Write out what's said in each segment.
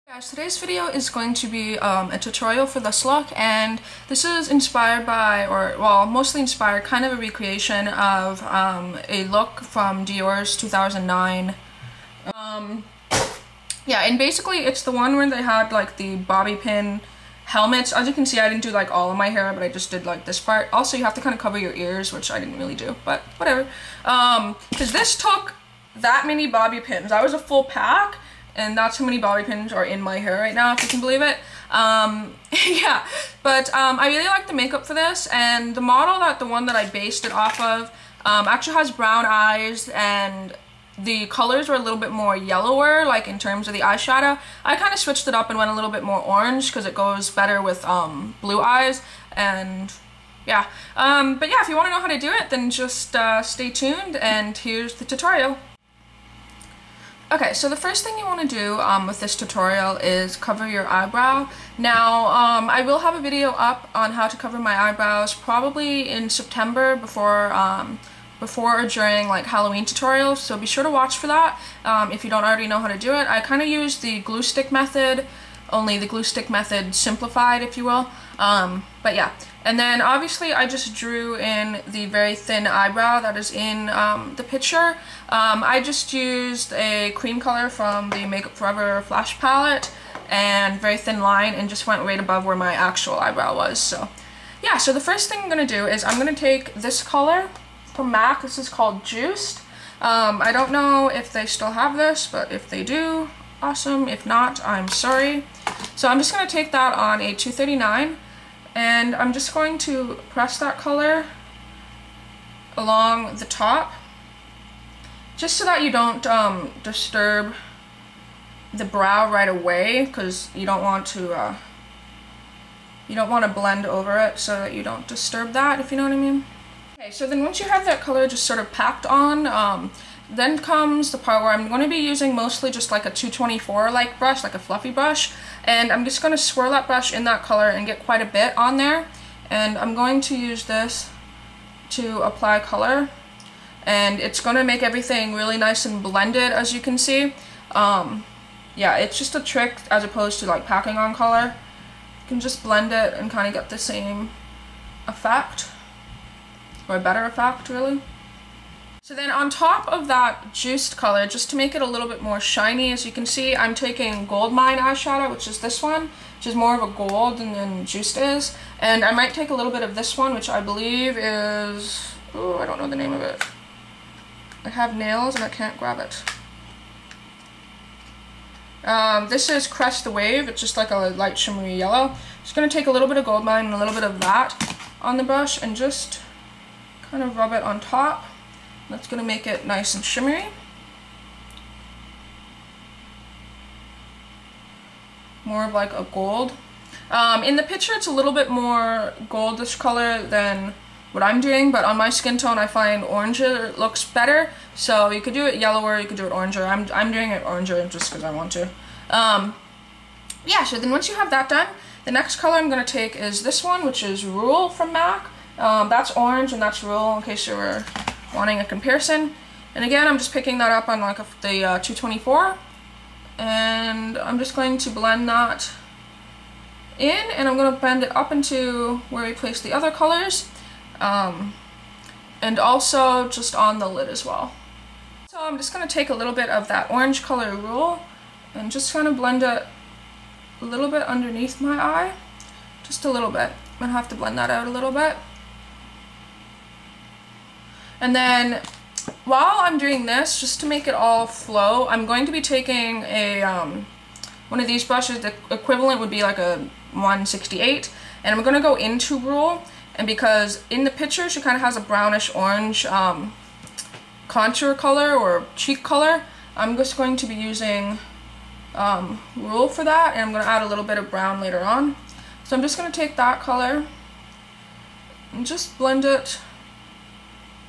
Guys, today's video is going to be a tutorial for this look, and this is inspired by, mostly inspired, kind of a recreation of a look from Dior's 2009. Yeah, and basically it's the one where they had like the bobby pin helmets. As you can see, I didn't do like all of my hair, but I just did like this part. Also, you have to kind of cover your ears, which I didn't really do, but whatever. Because this took that many bobby pins. That was a full pack. And that's how many bobby pins are in my hair right now, if you can believe it. Yeah, but I really like the makeup for this, and the model, the one that I based it off of, actually has brown eyes, and the colors were a little bit more yellower, like in terms of the eyeshadow. I kind of switched it up and went a little bit more orange because it goes better with blue eyes, and yeah. But yeah, if you want to know how to do it, then just stay tuned, and here's the tutorial. Okay, so the first thing you want to do with this tutorial is cover your eyebrow. Now, I will have a video up on how to cover my eyebrows probably in September before or during like Halloween tutorials, so be sure to watch for that if you don't already know how to do it. I kind of use the glue stick method, only the glue stick method simplified, if you will. But yeah, and then obviously I just drew in the very thin eyebrow that is in the picture. I just used a cream color from the Makeup Forever Flash palette and very thin line, and just went right above where my actual eyebrow was. So yeah, so the first thing I'm going to do is I'm going to take this color from MAC. This is called Juiced. I don't know if they still have this, but if they do, awesome. If not, I'm sorry. So I'm just going to take that on a 239, and I'm just going to press that color along the top, just so that you don't disturb the brow right away, because you don't want to blend over it, so that you don't disturb that, if you know what I mean. Okay, so then once you have that color just sort of packed on, then comes the part where I'm going to be using mostly just like a 224 like brush, like a fluffy brush, and I'm just going to swirl that brush in that color and get quite a bit on there, and I'm going to use this to apply color, and it's going to make everything really nice and blended, as you can see. Yeah, it's just a trick as opposed to like packing on color. You can just blend it and kind of get the same effect, or a better effect, really. So then on top of that juiced color, just to make it a little bit more shiny, as you can see, I'm taking Gold Mine eyeshadow, which is this one, which is more of a gold than juiced is. And I might take a little bit of this one, which I believe is, oh, I don't know the name of it. I have nails and I can't grab it. This is Crest the Wave. It's just like a light shimmery yellow. Just going to take a little bit of Gold Mine and a little bit of that on the brush and just kind of rub it on top. That's going to make it nice and shimmery. More of like a gold. In the picture it's a little bit more goldish color than what I'm doing, but on my skin tone I find oranger looks better. So you could do it yellower, you could do it oranger. I'm doing it oranger just because I want to. Yeah, so then once you have that done, the next color I'm going to take is this one, which is Rule from MAC. That's orange and that's Rule, in case you were wanting a comparison. And again, I'm just picking that up on like the 224, and I'm just going to blend that in, and I'm going to blend it up into where we place the other colors, and also just on the lid as well. So I'm just going to take a little bit of that orange color Rule and just kind of blend it a little bit underneath my eye, just a little bit. I'm going to have to blend that out a little bit. And then while I'm doing this, just to make it all flow, I'm going to be taking a one of these brushes. The equivalent would be like a 168, and I'm going to go into Rule, and because in the picture she kind of has a brownish orange contour color or cheek color, I'm just going to be using Rule for that, and I'm going to add a little bit of brown later on. So I'm just going to take that color and just blend it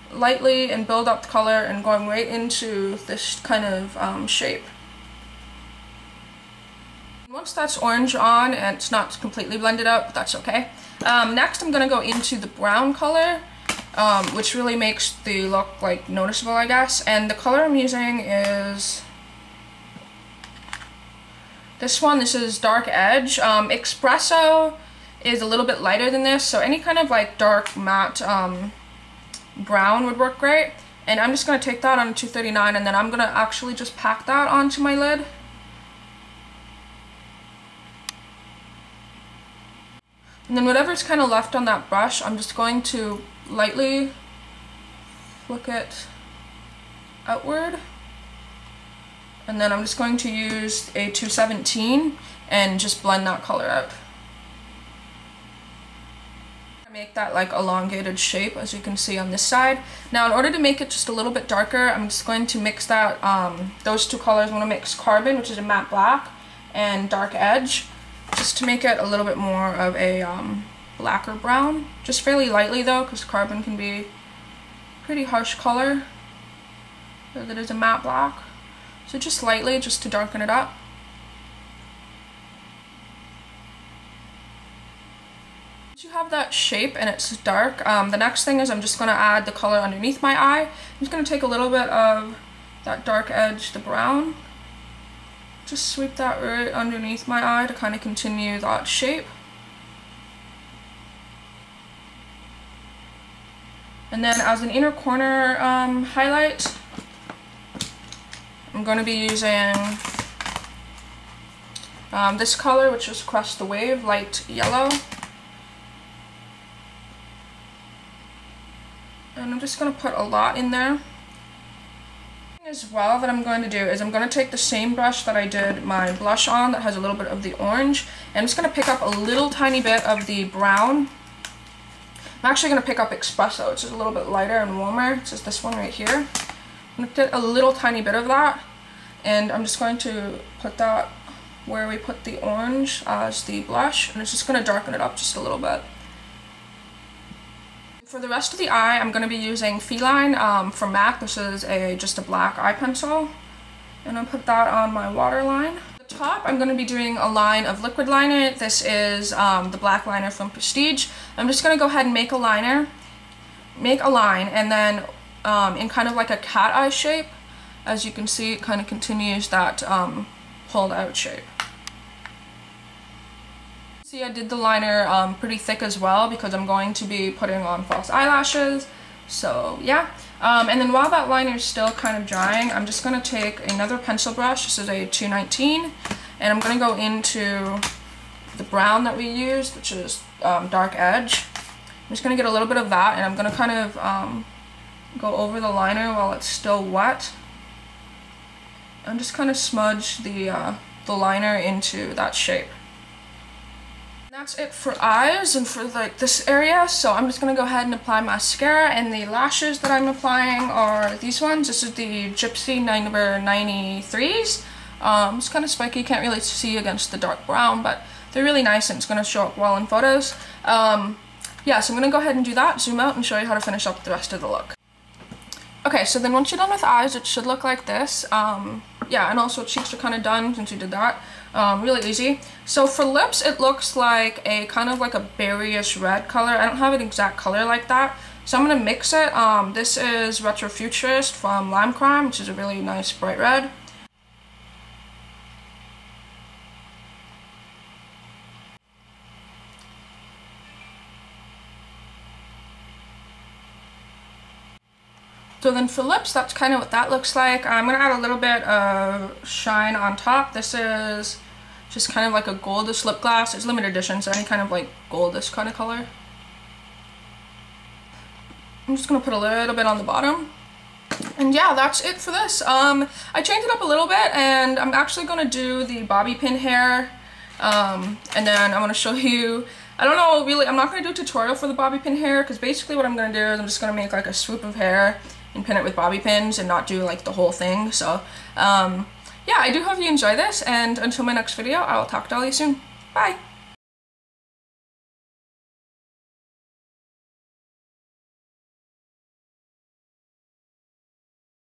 lightly and build up the color, and going right into this kind of shape. Once that's orange on, and it's not completely blended up, but that's okay. Next I'm going to go into the brown color, which really makes the look like noticeable, I guess. And the color I'm using is This is Dark Edge. Espresso is a little bit lighter than this, so any kind of like dark matte brown would work great. And I'm just going to take that on 239, and then I'm going to actually just pack that onto my lid. And then whatever's kind of left on that brush, I'm just going to lightly flick it outward. And then I'm just going to use a 217 and just blend that color out. Make that like elongated shape, as you can see on this side. Now in order to make it just a little bit darker, I'm just going to mix that, those two colors. I'm going to mix Carbon, which is a matte black, and Dark Edge, just to make it a little bit more of a blacker brown. Just fairly lightly though, because Carbon can be a pretty harsh color, as it is a matte black. So just lightly, just to darken it up. Once you have that shape and it's dark, the next thing is I'm just going to add the color underneath my eye. I'm just going to take a little bit of that Dark Edge, the brown, just sweep that right underneath my eye to kind of continue that shape. And then as an inner corner highlight, I'm going to be using this color, which is Crest the Wave, light yellow. And I'm just going to put a lot in there. As well that I'm going to do is I'm going to take the same brush that I did my blush on that has a little bit of the orange, and I'm just going to pick up a little tiny bit of the brown. I'm actually going to pick up Espresso, which is a little bit lighter and warmer. It's just this one right here. I'm going to get a little tiny bit of that, and I'm just going to put that where we put the orange as the blush, and it's just going to darken it up just a little bit. For the rest of the eye, I'm going to be using Feline from MAC. This is just a black eye pencil, and I'll put that on my waterline. At the top, I'm going to be doing a line of liquid liner. This is the black liner from Prestige. I'm just going to go ahead and make a line, and then in kind of like a cat eye shape. As you can see, it kind of continues that pulled out shape. See, I did the liner pretty thick as well because I'm going to be putting on false eyelashes. So yeah, and then while that liner is still kind of drying, I'm just going to take another pencil brush. This is a 219, and I'm going to go into the brown that we used, which is Dark Edge. I'm just going to get a little bit of that, and I'm going to kind of go over the liner while it's still wet, and just kind of smudge the liner into that shape. That's it for eyes and for like this area, so I'm just going to go ahead and apply mascara, and the lashes that I'm applying are these ones. This is the Gypsy number 93s. It's kind of spiky, can't really see against the dark brown, but they're really nice and it's going to show up well in photos. Yeah, so I'm going to go ahead and do that, zoom out, and show you how to finish up the rest of the look. Okay, so then once you're done with eyes, it should look like this. Yeah, and also cheeks are kind of done since you did that. Really easy. So for lips, it looks like a kind of like a berryish red color. I don't have an exact color like that, so I'm going to mix it. This is Retro Futurist from Lime Crime, which is a really nice bright red. So then for lips, that's kind of what that looks like. I'm going to add a little bit of shine on top. This is just kind of like a goldish lip gloss. It's limited edition, so any kind of like goldish kind of color. I'm just going to put a little bit on the bottom. And yeah, that's it for this. I changed it up a little bit, and I'm actually going to do the bobby pin hair. And then I'm going to show you, I don't know, really, I'm not going to do a tutorial for the bobby pin hair, because basically what I'm going to do is I'm just going to make like a swoop of hair and pin it with bobby pins and not do like the whole thing. So yeah, I do hope you enjoy this, and until my next video, I will talk to all of you soon. Bye!